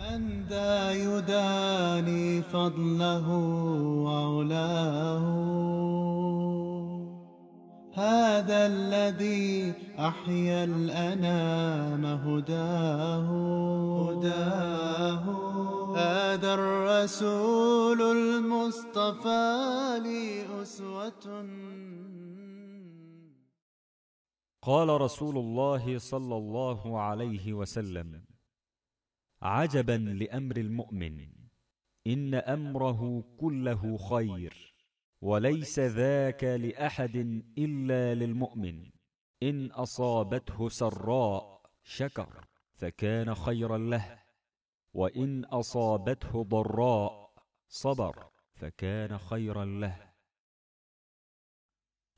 من ذا يداني فضله وعلاه؟ هذا الذي أحيا الأنام هداه. هذا الرسول المصطفى لي أسوة. قال رسول الله صلى الله عليه وسلم: عجبا لأمر المؤمن، إن أمره كله خير، وليس ذاك لأحد إلا للمؤمن. إن أصابته سراء شكر فكان خيرا له، وإن أصابته ضراء صبر فكان خيرا له۔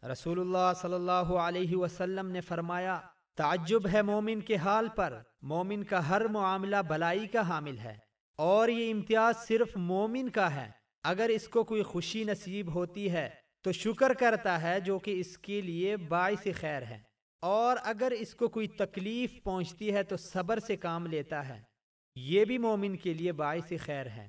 रसूलुल्लाह सल्लल्लाहु अलैहि वसल्लम ने फरमाया, ताज्जुब है मोमिन के हाल पर, मोमिन का हर मामला भलाई का हामिल है, और ये इम्तियाज सिर्फ मोमिन का है। अगर इसको कोई खुशी नसीब होती है तो शुक्र करता है, जो कि इसके लिए बाइस खैर है, और अगर इसको कोई तकलीफ पहुंचती है तो सब्र से काम लेता है, ये भी मोमिन के लिए बाइस खैर है।